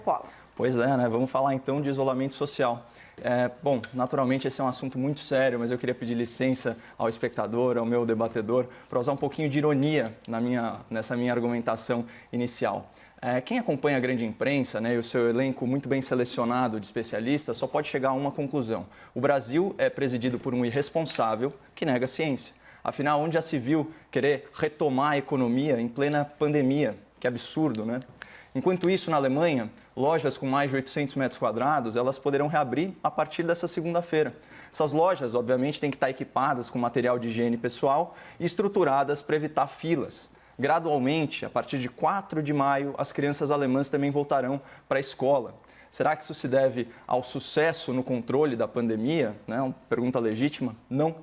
Paulo. Pois é, né? Vamos falar então de isolamento social. Bom, naturalmente esse é um assunto muito sério, mas eu queria pedir licença ao espectador, ao meu debatedor, para usar um pouquinho de ironia nessa minha argumentação inicial. Quem acompanha a grande imprensa, né, e o seu elenco muito bem selecionado de especialistas só pode chegar a uma conclusão. O Brasil é presidido por um irresponsável que nega a ciência. Afinal, onde já se viu querer retomar a economia em plena pandemia? Que absurdo, né? Enquanto isso, na Alemanha, lojas com mais de 800 metros quadrados, elas poderão reabrir a partir dessa segunda-feira. Essas lojas, obviamente, têm que estar equipadas com material de higiene pessoal e estruturadas para evitar filas. Gradualmente, a partir de 4 de maio, as crianças alemãs também voltarão para a escola. Será que isso se deve ao sucesso no controle da pandemia? Uma pergunta legítima? Não.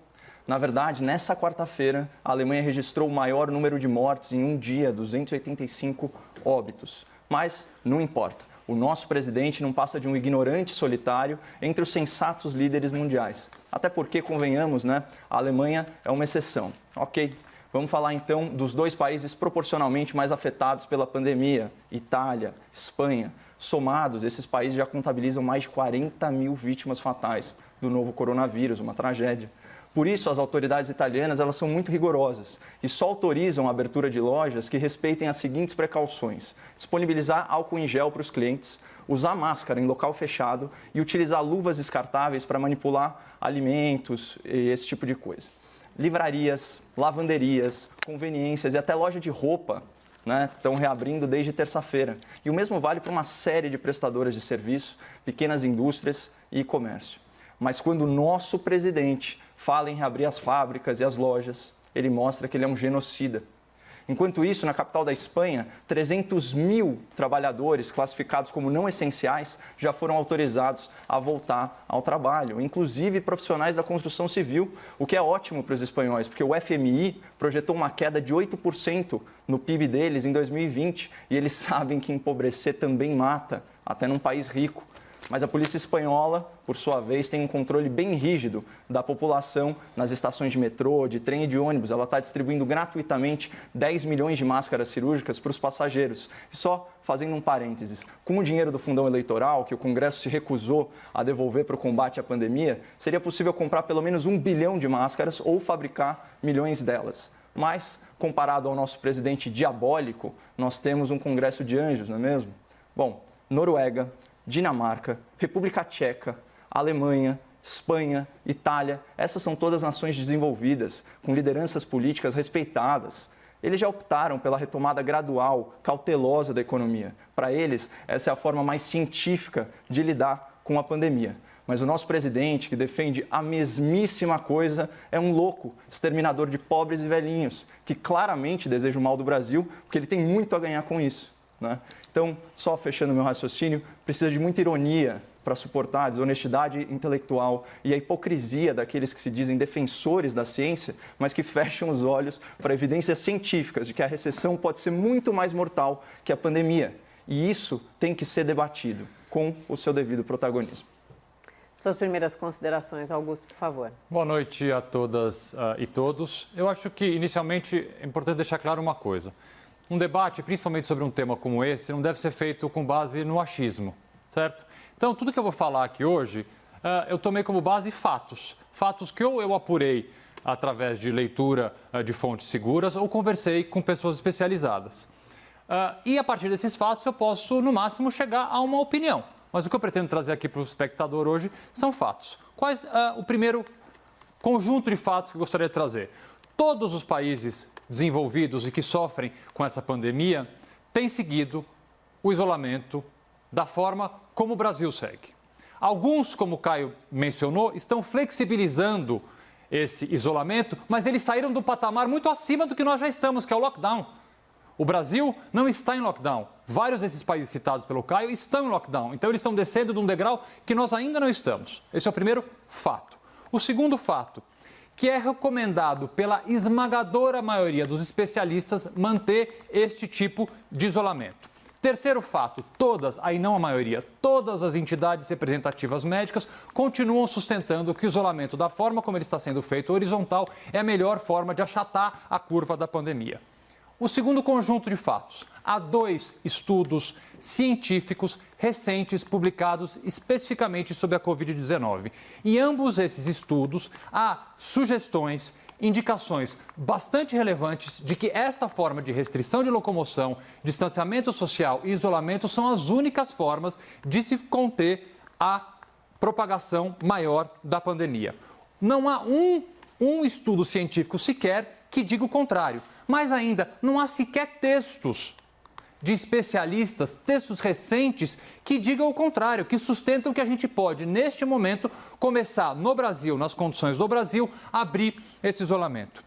Na verdade, nessa quarta-feira, a Alemanha registrou o maior número de mortes em um dia, 285 óbitos. Mas não importa. O nosso presidente não passa de um ignorante solitário entre os sensatos líderes mundiais. Até porque, convenhamos, né, a Alemanha é uma exceção. Ok. Vamos falar então dos dois países proporcionalmente mais afetados pela pandemia, Itália, Espanha. Somados, esses países já contabilizam mais de 40 mil vítimas fatais do novo coronavírus, uma tragédia. Por isso, as autoridades italianas elas são muito rigorosas e só autorizam a abertura de lojas que respeitem as seguintes precauções: disponibilizar álcool em gel para os clientes, usar máscara em local fechado e utilizar luvas descartáveis para manipular alimentos e esse tipo de coisa. Livrarias, lavanderias, conveniências e até loja de roupa, né, estão reabrindo desde terça-feira. E o mesmo vale para uma série de prestadoras de serviço, pequenas indústrias e comércio. Mas quando o nosso presidente fala em reabrir as fábricas e as lojas, ele mostra que ele é um genocida. Enquanto isso, na capital da Espanha, 300 mil trabalhadores classificados como não essenciais já foram autorizados a voltar ao trabalho, inclusive profissionais da construção civil, o que é ótimo para os espanhóis, porque o FMI projetou uma queda de 8% no PIB deles em 2020 e eles sabem que empobrecer também mata, até num país rico. Mas a polícia espanhola, por sua vez, tem um controle bem rígido da população nas estações de metrô, de trem e de ônibus. Ela está distribuindo gratuitamente 10 milhões de máscaras cirúrgicas para os passageiros. E só fazendo um parênteses, com o dinheiro do fundão eleitoral, que o Congresso se recusou a devolver para o combate à pandemia, seria possível comprar pelo menos 1 bilhão de máscaras ou fabricar milhões delas. Mas, comparado ao nosso presidente diabólico, nós temos um Congresso de anjos, não é mesmo? Bom, Noruega, Dinamarca, República Tcheca, Alemanha, Espanha, Itália, essas são todas nações desenvolvidas, com lideranças políticas respeitadas. Eles já optaram pela retomada gradual, cautelosa da economia. Para eles, essa é a forma mais científica de lidar com a pandemia. Mas o nosso presidente, que defende a mesmíssima coisa, é um louco, exterminador de pobres e velhinhos, que claramente deseja o mal do Brasil, porque ele tem muito a ganhar com isso, né? Então, só fechando meu raciocínio, precisa de muita ironia para suportar a desonestidade intelectual e a hipocrisia daqueles que se dizem defensores da ciência, mas que fecham os olhos para evidências científicas de que a recessão pode ser muito mais mortal que a pandemia. E isso tem que ser debatido com o seu devido protagonismo. Suas primeiras considerações, Augusto, por favor. Boa noite a todas e todos. Eu acho que, inicialmente, é importante deixar claro uma coisa. Um debate, principalmente sobre um tema como esse, não deve ser feito com base no achismo, certo? Então, tudo que eu vou falar aqui hoje, eu tomei como base fatos. Fatos que ou eu apurei através de leitura de fontes seguras ou conversei com pessoas especializadas. E, a partir desses fatos, eu posso, no máximo, chegar a uma opinião. Mas o que eu pretendo trazer aqui para o espectador hoje são fatos. Quais o primeiro conjunto de fatos que eu gostaria de trazer? Todos os países desenvolvidos e que sofrem com essa pandemia têm seguido o isolamento da forma como o Brasil segue. Alguns, como o Caio mencionou, estão flexibilizando esse isolamento, mas eles saíram do patamar muito acima do que nós já estamos, que é o lockdown. O Brasil não está em lockdown. Vários desses países citados pelo Caio estão em lockdown. Então, eles estão descendo de um degrau que nós ainda não estamos. Esse é o primeiro fato. O segundo fato, que é recomendado pela esmagadora maioria dos especialistas manter este tipo de isolamento. Terceiro fato, todas, aí não a maioria, todas as entidades representativas médicas continuam sustentando que o isolamento da forma como ele está sendo feito, horizontal, é a melhor forma de achatar a curva da pandemia. O segundo conjunto de fatos, há 2 estudos científicos recentes publicados especificamente sobre a Covid-19. Em ambos esses estudos, há sugestões, indicações bastante relevantes de que esta forma de restrição de locomoção, distanciamento social e isolamento são as únicas formas de se conter a propagação maior da pandemia. Não há um estudo científico sequer que diga o contrário, mas ainda não há sequer textos de especialistas, textos recentes que digam o contrário, que sustentam que a gente pode, neste momento, começar no Brasil, nas condições do Brasil, a abrir esse isolamento.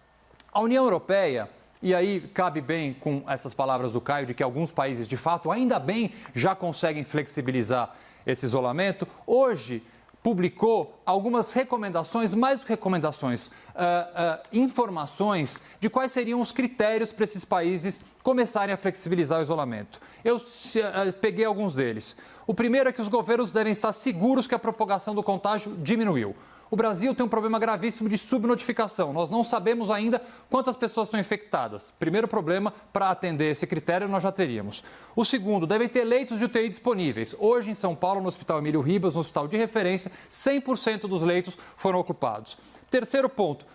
A União Europeia, e aí cabe bem com essas palavras do Caio, de que alguns países, de fato, ainda bem, já conseguem flexibilizar esse isolamento, hoje publicou algumas recomendações, mais do que recomendações, informações de quais seriam os critérios para esses países começarem a flexibilizar o isolamento. Eu peguei alguns deles. O primeiro é que os governos devem estar seguros que a propagação do contágio diminuiu. O Brasil tem um problema gravíssimo de subnotificação. Nós não sabemos ainda quantas pessoas estão infectadas. Primeiro problema, para atender esse critério, nós já teríamos. O segundo, devem ter leitos de UTI disponíveis. Hoje, em São Paulo, no Hospital Emílio Ribas, no hospital de referência, 100% dos leitos foram ocupados. Terceiro ponto,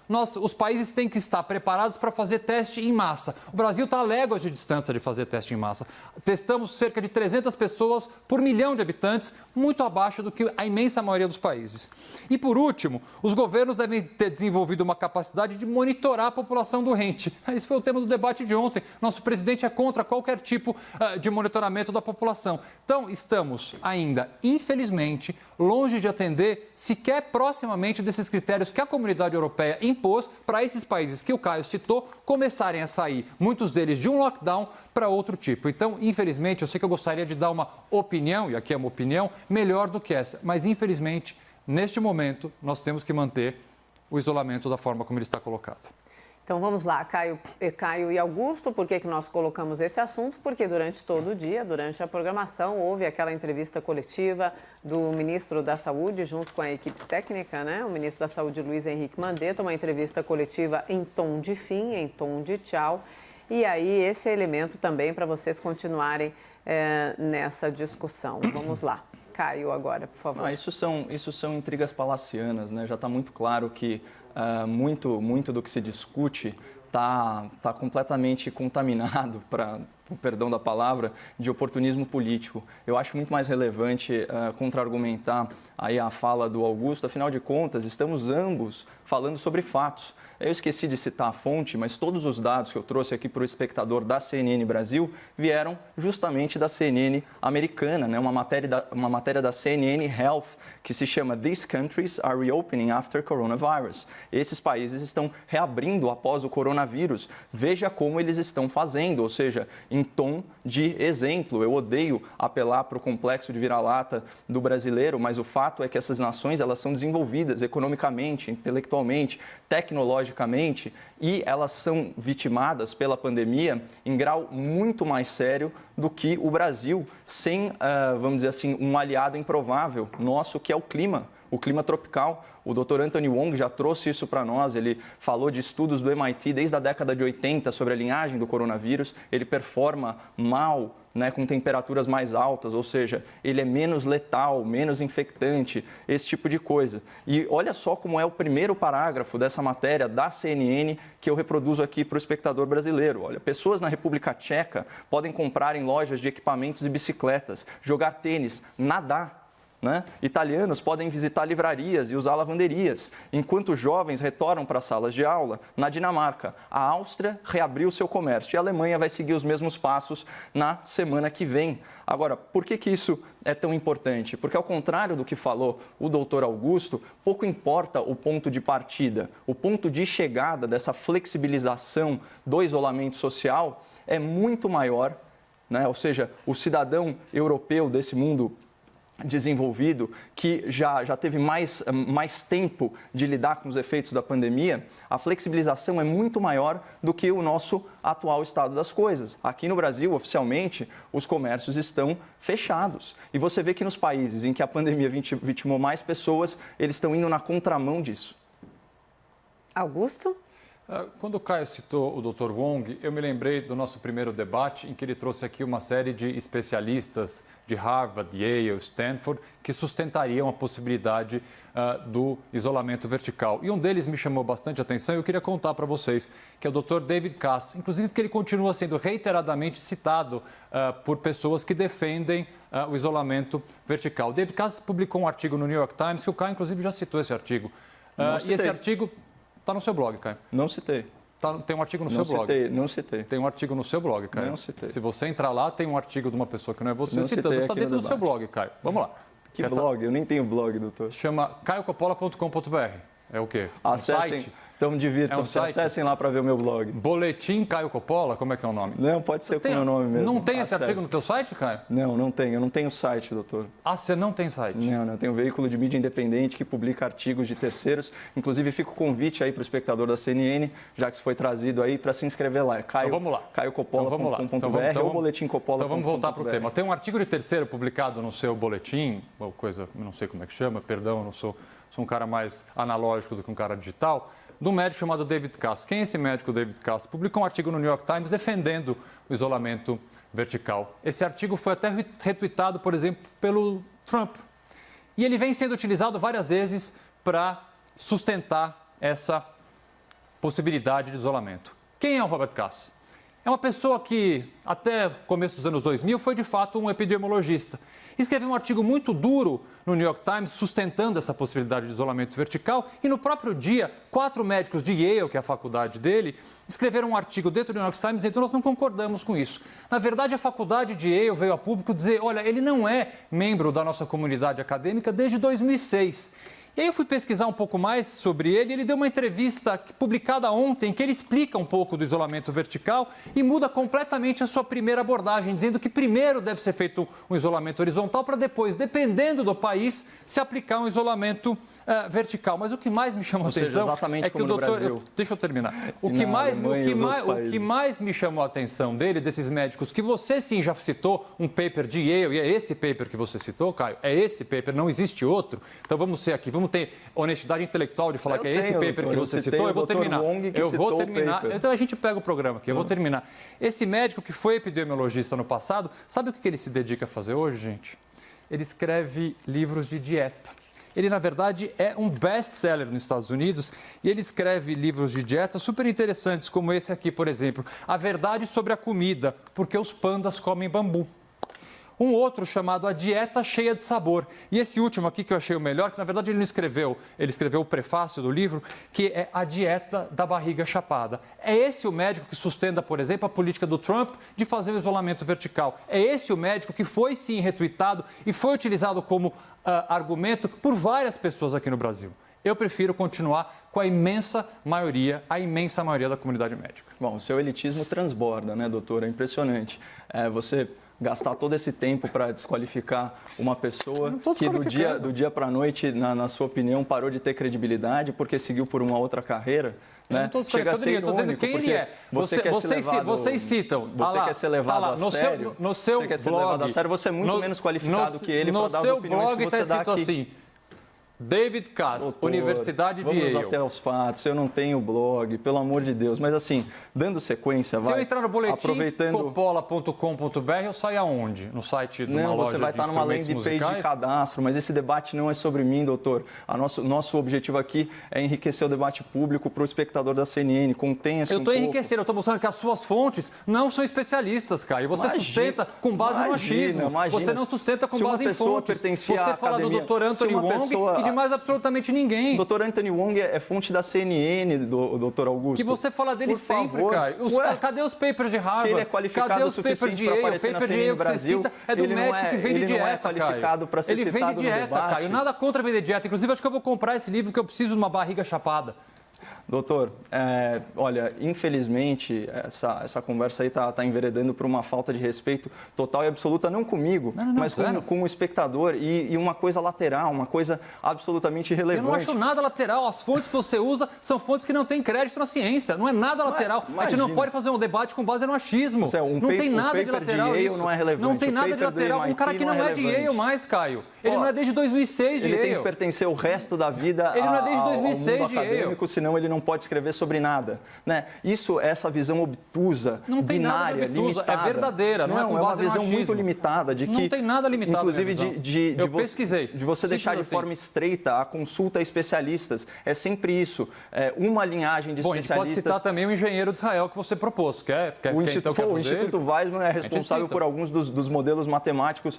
os países têm que estar preparados para fazer teste em massa. O Brasil está a léguas de distância de fazer teste em massa. Testamos cerca de 300 pessoas por 1 milhão de habitantes, muito abaixo do que a imensa maioria dos países. E por último, os governos devem ter desenvolvido uma capacidade de monitorar a população doente. Esse foi o tema do debate de ontem. Nosso presidente é contra qualquer tipo de monitoramento da população. Então, estamos ainda, infelizmente, longe de atender sequer proximamente desses critérios que a comunidade europeia impôs para esses países que o Caio citou começarem a sair, muitos deles de um lockdown para outro tipo. Então, infelizmente, eu sei que eu gostaria de dar uma opinião, e aqui é uma opinião, melhor do que essa, mas infelizmente, neste momento, nós temos que manter o isolamento da forma como ele está colocado. Então vamos lá, Caio e Augusto, por que nós colocamos esse assunto? Porque durante todo o dia, durante a programação, houve aquela entrevista coletiva do ministro da Saúde, junto com a equipe técnica, né? O ministro da Saúde, Luiz Henrique Mandetta, uma entrevista coletiva em tom de fim, em tom de tchau. E aí esse é elemento também para vocês continuarem nessa discussão. Vamos lá. Caio, agora, por favor. Isso são intrigas palacianas, né? Já está muito claro que muito do que se discute está completamente contaminado, para o perdão da palavra, de oportunismo político. Eu acho muito mais relevante contra-argumentar aí a fala do Augusto. Afinal de contas, estamos ambos falando sobre fatos. Eu esqueci de citar a fonte, mas todos os dados que eu trouxe aqui para o espectador da CNN Brasil vieram justamente da CNN americana, né? Uma matéria da CNN Health que se chama "These countries are reopening after coronavirus". Esses países estão reabrindo após o coronavírus. Veja como eles estão fazendo, ou seja, em tom de exemplo. Eu odeio apelar para o complexo de vira-lata do brasileiro, mas o fato é que essas nações elas são desenvolvidas economicamente, intelectualmente, tecnologicamente, e elas são vitimadas pela pandemia em grau muito mais sério do que o Brasil, sem, vamos dizer assim, um aliado improvável nosso, que é o clima tropical. O Dr. Anthony Wong já trouxe isso para nós, ele falou de estudos do MIT desde a década de 80 sobre a linhagem do coronavírus, ele performa mal, né, com temperaturas mais altas, ou seja, ele é menos letal, menos infectante, esse tipo de coisa. E olha só como é o primeiro parágrafo dessa matéria da CNN que eu reproduzo aqui para o espectador brasileiro. Olha, pessoas na República Tcheca podem comprar em lojas de equipamentos e bicicletas, jogar tênis, nadar. Né? Italianos podem visitar livrarias e usar lavanderias, enquanto jovens retornam para salas de aula. Na Dinamarca, a Áustria reabriu seu comércio e a Alemanha vai seguir os mesmos passos na semana que vem. Agora, por que isso é tão importante? Porque, ao contrário do que falou o doutor Augusto, pouco importa o ponto de partida. O ponto de chegada dessa flexibilização do isolamento social é muito maior, né? Ou seja, o cidadão europeu desse mundo desenvolvido, que já teve mais tempo de lidar com os efeitos da pandemia, a flexibilização é muito maior do que o nosso atual estado das coisas. Aqui no Brasil, oficialmente, os comércios estão fechados. E você vê que nos países em que a pandemia vitimou mais pessoas, eles estão indo na contramão disso. Augusto? Quando o Caio citou o Dr. Wong, eu me lembrei do nosso primeiro debate em que ele trouxe aqui uma série de especialistas de Harvard, Yale, Stanford, que sustentariam a possibilidade do isolamento vertical. E um deles me chamou bastante atenção e eu queria contar para vocês, que é o Dr. David Cass, inclusive porque ele continua sendo reiteradamente citado por pessoas que defendem o isolamento vertical. David Cass publicou um artigo no New York Times, que o Caio, inclusive, já citou esse artigo. E esse artigo está no seu blog, Caio. Não citei. Tem um artigo no seu blog. Não citei. Tem um artigo no seu blog, Caio. Não citei. Se você entrar lá, tem um artigo de uma pessoa que não é você Não citando. Está dentro do seu blog, Caio. Vamos lá. Que blog? Eu nem tenho blog, doutor. Chama caiocopola.com.br. É o quê? Acessem, um site? Então divirtam-se, acessem lá para ver o meu blog. Boletim Caio Coppola? Como é que é o nome? Não, pode ser com o meu nome mesmo. Não tem esse artigo no teu site, Caio? Não tenho. Eu não tenho site, doutor. Ah, você não tem site? Não. Eu tenho um veículo de mídia independente que publica artigos de terceiros. Inclusive, fica o convite aí para o espectador da CNN, já que isso foi trazido aí, para se inscrever lá. Então vamos lá. caiocopola.com.br ou boletimcopola.com.br. Então vamos voltar para o tema. Tem um artigo de terceiro publicado no seu boletim, ou coisa, não sei como é que chama, perdão, eu não sou um cara mais analógico do que um cara digital, de um médico chamado David Cass. Quem é esse médico, David Cass? Publicou um artigo no New York Times defendendo o isolamento vertical. Esse artigo foi até retweetado, por exemplo, pelo Trump. E ele vem sendo utilizado várias vezes para sustentar essa possibilidade de isolamento. Quem é o Robert Cass? É uma pessoa que, até o começo dos anos 2000, foi de fato um epidemiologista. Escreveu um artigo muito duro no New York Times sustentando essa possibilidade de isolamento vertical e no próprio dia, 4 médicos de Yale, que é a faculdade dele, escreveram um artigo dentro do New York Times dizendo: nós não concordamos com isso. Na verdade, a faculdade de Yale veio a público dizer: olha, ele não é membro da nossa comunidade acadêmica desde 2006. E aí eu fui pesquisar um pouco mais sobre ele e ele deu uma entrevista publicada ontem que ele explica um pouco do isolamento vertical e muda completamente a sua primeira abordagem, dizendo que primeiro deve ser feito um isolamento horizontal para depois, dependendo do país, se aplicar um isolamento vertical. Mas o que mais me chamou a atenção é que o doutor... Deixa eu terminar. O que mais me chamou a atenção dele, desses médicos, que você sim já citou um paper de Yale, e é esse paper que você citou, Caio, é esse paper, não existe outro. Então vamos ser aqui, vamos ter honestidade intelectual de falar que é esse paper que você citou. Eu vou terminar. Então a gente pega o programa aqui, eu vou terminar. Esse médico que foi epidemiologista no passado, sabe o que ele se dedica a fazer hoje, gente? Ele escreve livros de dieta. Ele, na verdade, é um best-seller nos Estados Unidos e ele escreve livros de dieta super interessantes, como esse aqui, por exemplo, A Verdade sobre a Comida, porque os pandas comem bambu. Um outro chamado A Dieta Cheia de Sabor. E esse último aqui que eu achei o melhor, que na verdade ele não escreveu, ele escreveu o prefácio do livro, que é A Dieta da Barriga Chapada. É esse o médico que sustenta, por exemplo, a política do Trump de fazer o isolamento vertical. É esse o médico que foi sim retweetado e foi utilizado como argumento por várias pessoas aqui no Brasil. Eu prefiro continuar com a imensa maioria da comunidade médica. Bom, o seu elitismo transborda, né, doutor? É impressionante. Você gastar todo esse tempo para desqualificar uma pessoa que do dia para a noite, na sua opinião, parou de ter credibilidade porque seguiu por uma outra carreira. Né? Eu não estou dizendo quem ele é. Vocês citam. Você quer ser levado a sério? No seu você quer ser levado a sério, você é muito menos qualificado que ele para dar as opiniões que você dá aqui. Assim, David Cass, doutor, Universidade de Yale. Vamos até os fatos, eu não tenho blog, pelo amor de Deus. Mas assim, dando sequência, Se eu entrar no boletim copola.com.br, eu saio aonde? No site de uma loja de instrumentos musicais? Não, você vai estar numa landing page de cadastro, mas esse debate não é sobre mim, doutor. Nosso objetivo aqui é enriquecer o debate público para o espectador da CNN. Contenha-se Eu estou enriquecendo, eu estou mostrando que as suas fontes não são especialistas, Caio. Você sustenta com base no achismo. Você não sustenta com base em fontes. Você fala do Dr. Anthony Wong de mais absolutamente ninguém. O Dr. Anthony Wong é fonte da CNN, Dr. Augusto. Que você fala dele sempre, Caio. Cadê os papers de Harvard? Se ele é qualificado cadê o os papers suficiente de para Yale? aparecer O na paper de CNN Yale no Brasil, que você cita é do médico que vem de dieta, não é qualificado para ser Ele vem de dieta, Caio. Nada contra vender dieta. Inclusive, acho que eu vou comprar esse livro, que eu preciso de uma barriga chapada. Doutor, olha, infelizmente, essa conversa aí está enveredando por uma falta de respeito total e absoluta, não comigo, mas com o espectador e uma coisa lateral, uma coisa absolutamente irrelevante. Eu não acho nada lateral. As fontes que você usa são fontes que não têm crédito na ciência. Não é nada lateral. A gente não pode fazer um debate com base no achismo. Não tem nada de lateral isso. Não é relevante. Não tem nada de lateral. Um cara que não é de Yale mais, Caio. Ele não é desde 2006 de Yale. Ele tem que pertencer o resto da vida ele não é desde 2006 ao mundo de Yale. acadêmico, senão ele não não pode escrever sobre nada. Né? Isso, essa visão obtusa, não tem binária, nada de obtusa, limitada. é verdadeira, não é com base é uma visão no muito achismo. limitada de que... Não tem nada limitado. Inclusive, eu pesquisei. De você deixar de forma estreita a consulta a especialistas. É sempre isso. Uma linhagem de especialistas... A gente pode citar também o engenheiro de Israel que você propôs. O Instituto Weizmann é responsável por alguns dos modelos matemáticos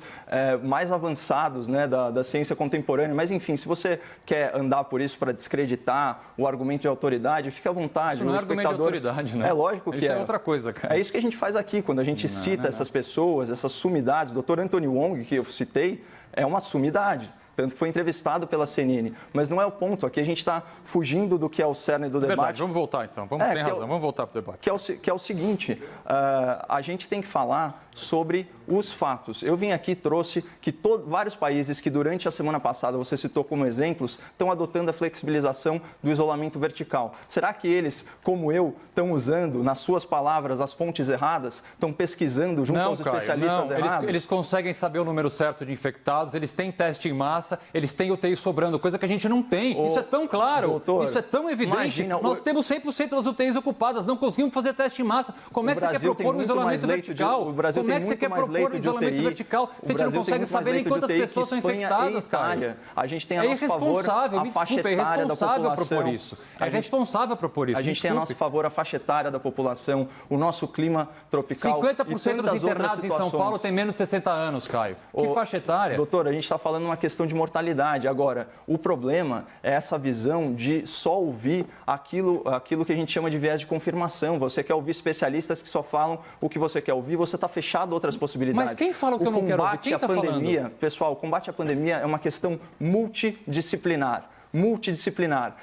mais avançados, né, da ciência contemporânea. Mas, enfim, se você quer andar por isso para descreditar o argumento de autoridade, fique à vontade. Isso não é argumento de autoridade, né? É lógico que isso é outra coisa, cara. É isso que a gente faz aqui, quando a gente cita essas pessoas, essas sumidades. O Dr. Anthony Wong, que eu citei, é uma sumidade. Tanto que foi entrevistado pela CNN. Mas não é o ponto. Aqui a gente está fugindo do que é o cerne do debate. Verdade, vamos voltar então. Tem razão, vamos voltar para o debate. Que é o seguinte, a gente tem que falar sobre os fatos. Eu vim aqui e trouxe que vários países que durante a semana passada você citou como exemplos estão adotando a flexibilização do isolamento vertical. Será que eles, como eu, estão usando, nas suas palavras, as fontes erradas? Estão pesquisando junto aos especialistas errados? Eles conseguem saber o número certo de infectados, eles têm teste em massa, eles têm UTI sobrando, coisa que a gente não tem. Isso é tão claro, doutor, isso é tão evidente. Nós temos 100% das UTIs ocupadas, não conseguimos fazer teste em massa. Como é que você quer propor um isolamento vertical? Como é que você quer propor um isolamento vertical se a gente não consegue saber nem quantas pessoas são infectadas, cara? A gente tem a nosso favor a faixa etária da população. É irresponsável propor isso. A gente tem a nosso favor a faixa etária da população, o nosso clima tropical. 50% dos internados em São Paulo têm menos de 60 anos, Caio. Que faixa etária? Doutor, a gente está falando uma questão de mortalidade. Agora, o problema é essa visão de só ouvir aquilo que a gente chama de viés de confirmação. Você quer ouvir especialistas que só falam o que você quer ouvir, você está fechado a outras possibilidades. Mas quem fala que eu não quero ouvir? Quem está falando? Pessoal, o combate à pandemia é uma questão multidisciplinar.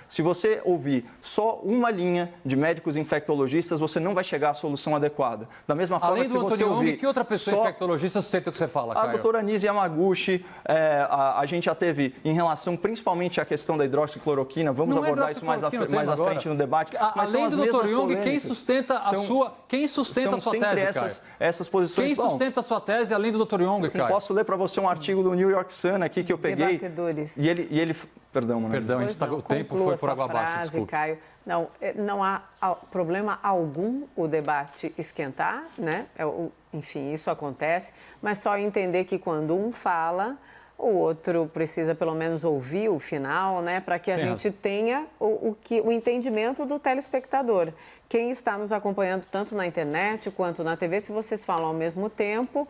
Se você ouvir só uma linha de médicos infectologistas, você não vai chegar à solução adequada. Da mesma forma além que se você ouvir... que outra pessoa infectologista sustenta o que você fala, Caio? A doutora Nise Yamaguchi, a gente já teve, em relação principalmente à questão da hidroxicloroquina, vamos abordar isso mais à frente no debate. Além do doutor Jung, quem sustenta a sua tese, Caio? Essas posições... Quem sustenta a sua tese, além do doutor Jung, Caio? Posso ler para você um artigo do New York Sun aqui que eu peguei. Debatedores. E ele... Perdão, o tempo foi por água abaixo, desculpe. Caio. Não há problema algum o debate esquentar, né? Enfim, isso acontece, mas só entender que quando um fala, o outro precisa pelo menos ouvir o final, né? Para que a gente tenha o entendimento do telespectador. Quem está nos acompanhando tanto na internet quanto na TV, se vocês falam ao mesmo tempo...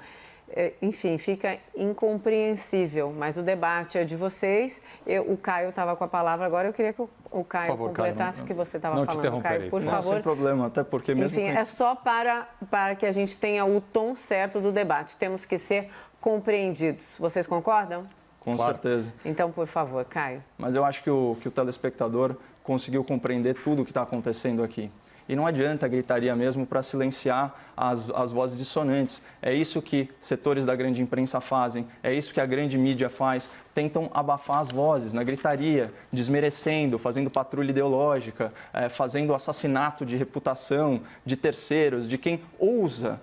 Enfim, fica incompreensível, mas o debate é de vocês. O Caio estava com a palavra agora, eu queria que o Caio completasse o que você estava falando, Caio, por favor. Não, sem problema, até porque mesmo... Enfim, é só para que a gente tenha o tom certo do debate. Temos que ser compreendidos. Vocês concordam? Com certeza. Então, por favor, Caio. Mas eu acho que o telespectador conseguiu compreender tudo o que está acontecendo aqui. E não adianta gritaria mesmo para silenciar as vozes dissonantes. É isso que setores da grande imprensa fazem, é isso que a grande mídia faz. Tentam abafar as vozes na gritaria, desmerecendo, fazendo patrulha ideológica, fazendo assassinato de reputação de terceiros, de quem ousa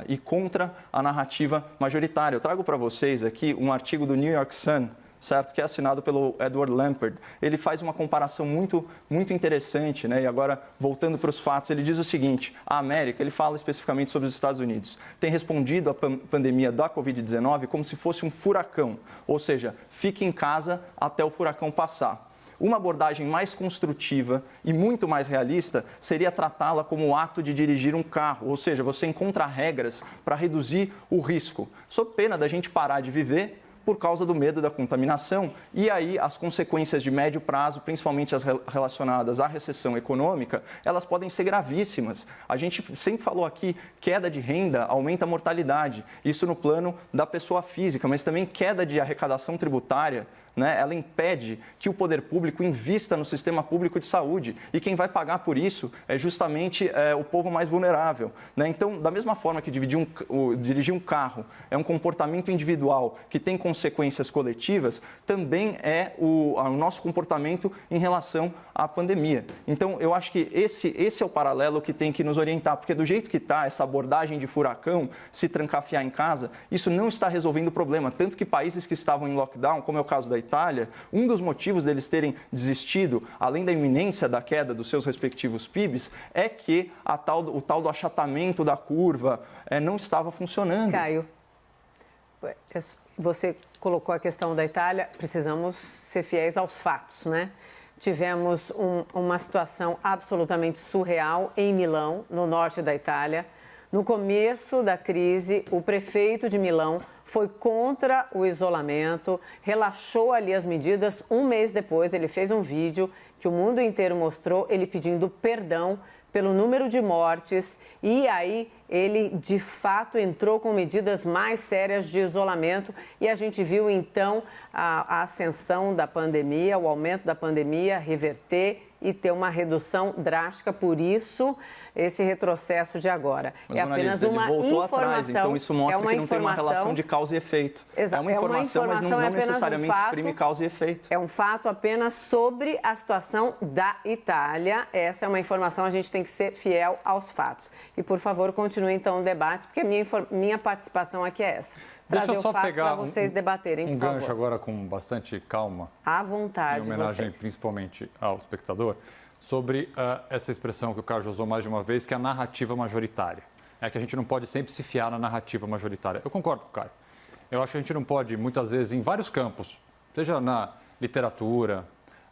e contra a narrativa majoritária. Eu trago para vocês aqui um artigo do New York Sun, certo? Que é assinado pelo Edward Lampert. Ele faz uma comparação muito interessante, né? E agora, voltando para os fatos, ele diz o seguinte: a América, ele fala especificamente sobre os Estados Unidos, tem respondido à pandemia da Covid-19 como se fosse um furacão, ou seja, fique em casa até o furacão passar. Uma abordagem mais construtiva e muito mais realista seria tratá-la como o ato de dirigir um carro, ou seja, você encontra regras para reduzir o risco, sob pena da gente parar de viver por causa do medo da contaminação. E aí as consequências de médio prazo, principalmente as relacionadas à recessão econômica, elas podem ser gravíssimas. A gente sempre falou aqui, queda de renda aumenta a mortalidade, isso no plano da pessoa física, mas também queda de arrecadação tributária, né? Ela impede que o poder público invista no sistema público de saúde. E quem vai pagar por isso é justamente o povo mais vulnerável, né? Então, da mesma forma que dirigir um carro é um comportamento individual que tem consequências coletivas também é o nosso comportamento em relação à pandemia. Então, eu acho que esse é o paralelo que tem que nos orientar, porque do jeito que está, essa abordagem de furacão, se trancafiar em casa, isso não está resolvendo o problema. Tanto que países que estavam em lockdown, como é o caso da Itália, um dos motivos deles terem desistido, além da iminência da queda dos seus respectivos PIBs, é que o tal do achatamento da curva não estava funcionando. Caio, você colocou a questão da Itália, precisamos ser fiéis aos fatos, né? Tivemos uma situação absolutamente surreal em Milão, no norte da Itália. No começo da crise, o prefeito de Milão foi contra o isolamento, relaxou ali as medidas. Um mês depois, ele fez um vídeo que o mundo inteiro mostrou, ele pedindo perdão pelo número de mortes, e aí ele de fato entrou com medidas mais sérias de isolamento, e a gente viu então a ascensão da pandemia, o aumento da pandemia reverter e ter uma redução drástica. Por isso, esse retrocesso de agora. Mas, é apenas uma informação. Atrás, então isso mostra que não tem uma relação de causa e efeito. Exato. É uma informação, mas não necessariamente exprime causa e efeito. É um fato apenas sobre a situação da Itália. Essa é uma informação, a gente tem que ser fiel aos fatos. E, por favor, continue então o debate, porque a minha participação aqui é essa. Deixa eu só pegar para vocês debaterem, por favor. gancho agora com bastante calma. À vontade, em homenagem vocês. principalmente ao espectador, sobre essa expressão que o Carlos usou mais de uma vez, que é a narrativa majoritária. É que a gente não pode sempre se fiar na narrativa majoritária. Eu concordo com o Caio. Eu acho que a gente não pode, muitas vezes, em vários campos, seja na literatura,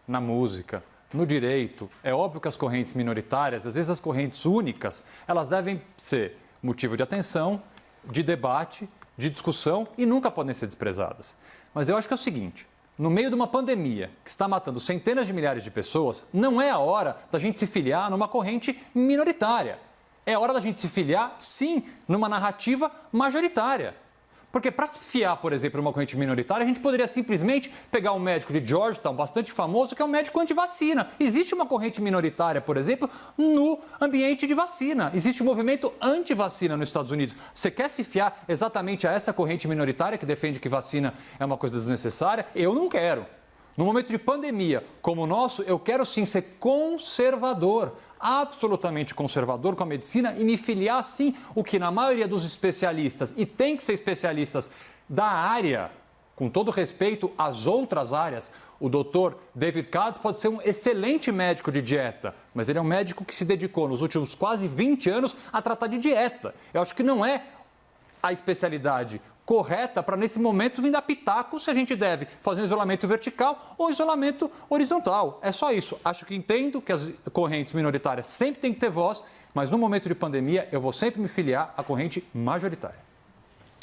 na música, no direito, é óbvio que as correntes minoritárias, às vezes as correntes únicas, elas devem ser motivo de atenção, de debate, de discussão e nunca podem ser desprezadas. Mas eu acho que é o seguinte, no meio de uma pandemia que está matando centenas de milhares de pessoas, não é a hora da gente se filiar numa corrente minoritária. É hora da gente se filiar, sim, numa narrativa majoritária. Porque para se fiar, por exemplo, numa corrente minoritária, a gente poderia simplesmente pegar um médico de Georgetown, bastante famoso, que é um médico antivacina. Existe uma corrente minoritária, por exemplo, no ambiente de vacina. Existe um movimento anti-vacina nos Estados Unidos. Você quer se fiar exatamente a essa corrente minoritária que defende que vacina é uma coisa desnecessária? Eu não quero. No momento de pandemia como o nosso, eu quero sim ser conservador, absolutamente conservador com a medicina e me filiar sim, o que na maioria dos especialistas, e tem que ser especialistas da área, com todo respeito às outras áreas, o doutor David Katz pode ser um excelente médico de dieta, mas ele é um médico que se dedicou nos últimos quase 20 anos a tratar de dieta. Eu acho que não é a especialidade correta para, nesse momento, vir dar pitaco se a gente deve fazer um isolamento vertical ou isolamento horizontal. É só isso. Acho que entendo que as correntes minoritárias sempre têm que ter voz, mas no momento de pandemia eu vou sempre me filiar à corrente majoritária.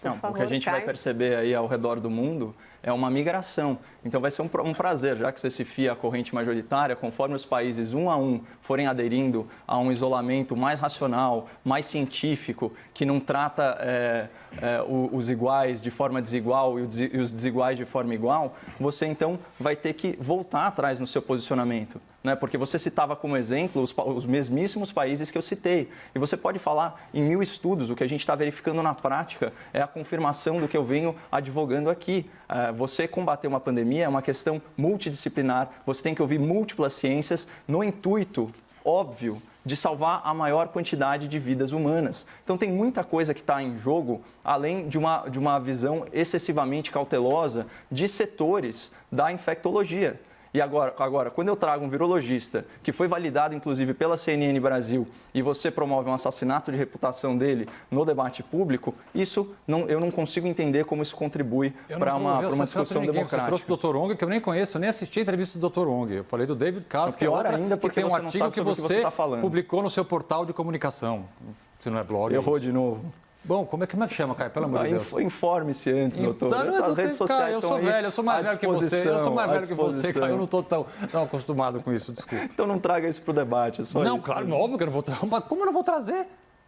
Não, o que a gente vai perceber aí ao redor do mundo é uma migração. Então vai ser um prazer, já que você se fia à corrente majoritária, conforme os países um a um forem aderindo a um isolamento mais racional, mais científico, que não trata os iguais de forma desigual e os desiguais de forma igual, você então vai ter que voltar atrás no seu posicionamento. Porque você citava como exemplo os mesmíssimos países que eu citei. E você pode falar em 1000 estudos, o que a gente está verificando na prática é a confirmação do que eu venho advogando aqui. Você combater uma pandemia é uma questão multidisciplinar, você tem que ouvir múltiplas ciências no intuito, óbvio, de salvar a maior quantidade de vidas humanas. Então tem muita coisa que está em jogo, além de uma visão excessivamente cautelosa de setores da infectologia. E agora, quando eu trago um virologista, que foi validado inclusive pela CNN Brasil, e você promove um assassinato de reputação dele no debate público, eu não consigo entender como isso contribui para uma discussão democrática. Você trouxe o Dr. Ong, que eu nem conheço, eu nem assisti a entrevista do Dr. Ong. Eu falei do David Katz, que é outra, ainda porque tem um artigo que você está falando. Publicou no seu portal de comunicação. Se não é blog. Errou de novo. Bom, como é que chama, Caio? Pelo amor de Deus. Informe-se antes, doutor. As redes sociais eu sou velho, eu sou mais velho que você. Eu sou mais velho que você, Caio. Eu não estou tão acostumado com isso, desculpe. Então não traga isso para o debate, é só não, isso. Claro, óbvio que eu não vou trazer. Mas como eu não vou trazer?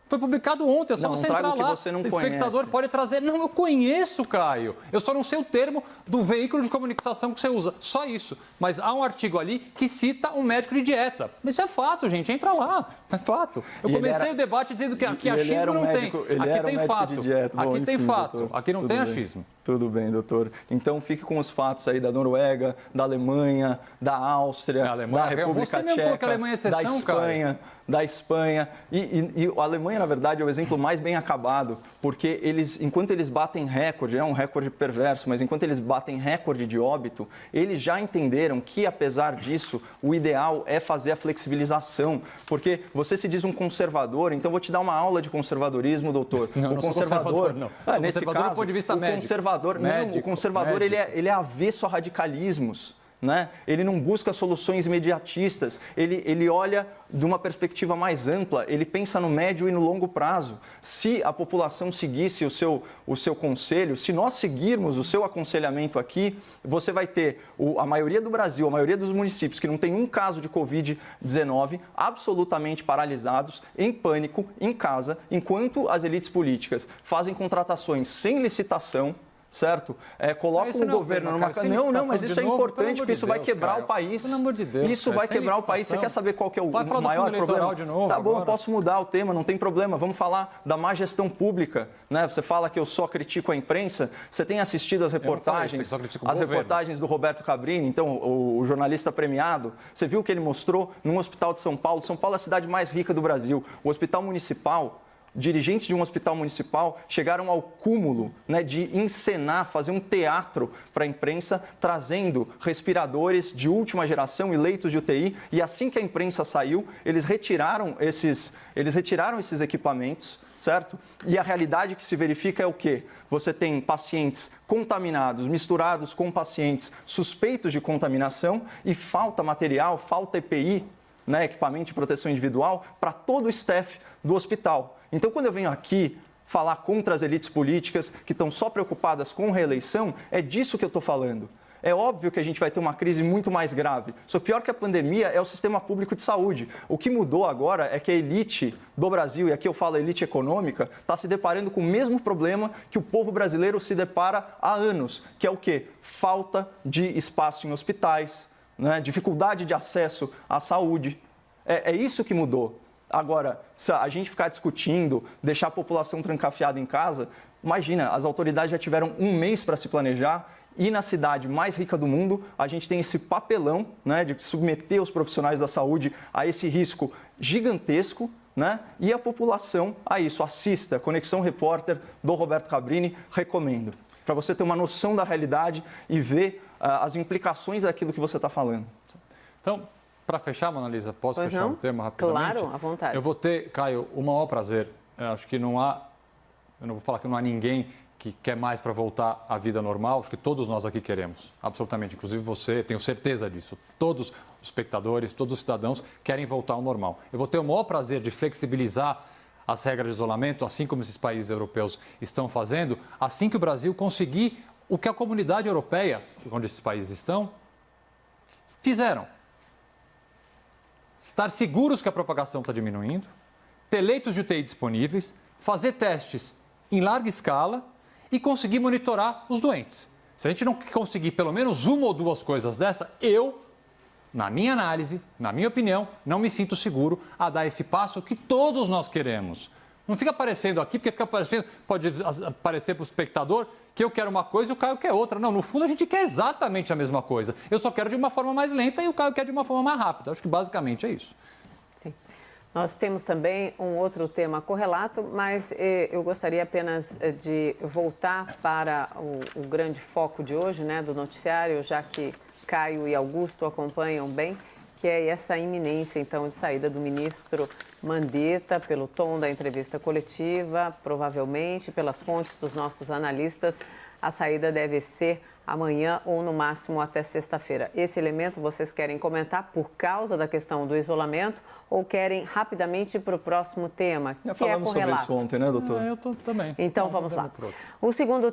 Foi publicado ontem, é só Não, você traga entrar o que lá. você não O espectador conhece. pode trazer. Não, eu conheço, Caio. Eu só não sei o termo do veículo de comunicação que você usa. Só isso. Mas há um artigo ali que cita um médico de dieta. Isso é fato, gente. Entra lá. É fato. Eu comecei o debate dizendo que aqui achismo não tem. Aqui tem fato. Aqui tem fato. Aqui não tem achismo. Tudo bem, doutor. Então fique com os fatos aí da Noruega, da Alemanha, da Áustria, da República Você mesmo falou que a Tcheca, Alemanha é exceção, da Espanha. Da Espanha. E a Alemanha, na verdade, é o exemplo mais bem acabado, porque enquanto eles batem recorde, é um recorde perverso, mas enquanto eles batem recorde de óbito, eles já entenderam que, apesar disso, o ideal é fazer a flexibilização. Porque você se diz um conservador, então vou te dar uma aula de conservadorismo, doutor. Não, não sou conservador, não. Sou Nesse conservador caso, do ponto de vista médico. O conservador ele é avesso a radicalismos. Né? Ele não busca soluções imediatistas, ele olha de uma perspectiva mais ampla, ele pensa no médio e no longo prazo. Se a população seguisse o seu conselho, se nós seguirmos o seu aconselhamento aqui, você vai ter a maioria do Brasil, a maioria dos municípios que não tem um caso de Covid-19 absolutamente paralisados, em pânico, em casa, enquanto as elites políticas fazem contratações sem licitação, certo? Colocam o governo numa... Não, mas isso é importante, porque isso vai quebrar o país. Pelo amor de Deus. Isso vai quebrar o país. Você quer saber qual que é o maior problema? De novo, tá bom, agora. eu posso mudar o tema, não tem problema. Vamos falar da má gestão pública, né? Você fala que eu só critico a imprensa. Você tem assistido as reportagens, reportagens do Roberto Cabrini, então o jornalista premiado. Você viu o que ele mostrou num hospital de São Paulo? São Paulo é a cidade mais rica do Brasil. O hospital municipal, dirigentes de um hospital municipal chegaram ao cúmulo, né, de encenar, fazer um teatro para a imprensa, trazendo respiradores de última geração e leitos de UTI. E assim que a imprensa saiu, eles retiraram esses equipamentos, certo? E a realidade que se verifica é o quê? Você tem pacientes contaminados, misturados com pacientes suspeitos de contaminação e falta material, falta EPI, né, equipamento de proteção individual, para todo o staff do hospital. Então, quando eu venho aqui falar contra as elites políticas que estão só preocupadas com reeleição, é disso que eu estou falando. É óbvio que a gente vai ter uma crise muito mais grave. Só pior que a pandemia é o sistema público de saúde. O que mudou agora é que a elite do Brasil, e aqui eu falo elite econômica, está se deparando com o mesmo problema que o povo brasileiro se depara há anos, que é o quê? Falta de espaço em hospitais, né? Dificuldade de acesso à saúde. É isso que mudou. Agora, se a gente ficar discutindo, deixar a população trancafiada em casa, imagina, as autoridades já tiveram um mês para se planejar e na cidade mais rica do mundo, a gente tem esse papelão, né, de submeter os profissionais da saúde a esse risco gigantesco, né, e a população a isso. Assista, Conexão Repórter do Roberto Cabrini, recomendo, para você ter uma noção da realidade e ver as implicações daquilo que você está falando. Então, para fechar, Mona Lisa, posso fechar o tema rapidamente? Claro, à vontade. Eu vou ter, Caio, o maior prazer. Eu acho que eu não vou falar que não há ninguém que quer mais para voltar à vida normal. Acho que todos nós aqui queremos, absolutamente. Inclusive você, tenho certeza disso. Todos os espectadores, todos os cidadãos querem voltar ao normal. Eu vou ter o maior prazer de flexibilizar as regras de isolamento, assim como esses países europeus estão fazendo, assim que o Brasil conseguir o que a comunidade europeia, onde esses países estão, fizeram. Estar seguros que a propagação está diminuindo, ter leitos de UTI disponíveis, fazer testes em larga escala e conseguir monitorar os doentes. Se a gente não conseguir pelo menos uma ou duas coisas dessa, na minha análise, na minha opinião, não me sinto seguro a dar esse passo que todos nós queremos. Não fica aparecendo aqui, porque pode aparecer para o espectador que eu quero uma coisa e o Caio quer outra. Não, no fundo a gente quer exatamente a mesma coisa. Eu só quero de uma forma mais lenta e o Caio quer de uma forma mais rápida. Acho que basicamente é isso. Sim. Nós temos também um outro tema correlato, mas eu gostaria apenas de voltar para o grande foco de hoje, né, do noticiário, já que Caio e Augusto acompanham bem, que é essa iminência, então, de saída do ministro Mandetta, pelo tom da entrevista coletiva, provavelmente, pelas fontes dos nossos analistas, a saída deve ser amanhã ou, no máximo, até sexta-feira. Esse elemento vocês querem comentar por causa da questão do isolamento ou querem rapidamente ir para o próximo tema, Já falamos sobre isso ontem, né, doutor? Eu também. Então, vamos lá. O segundo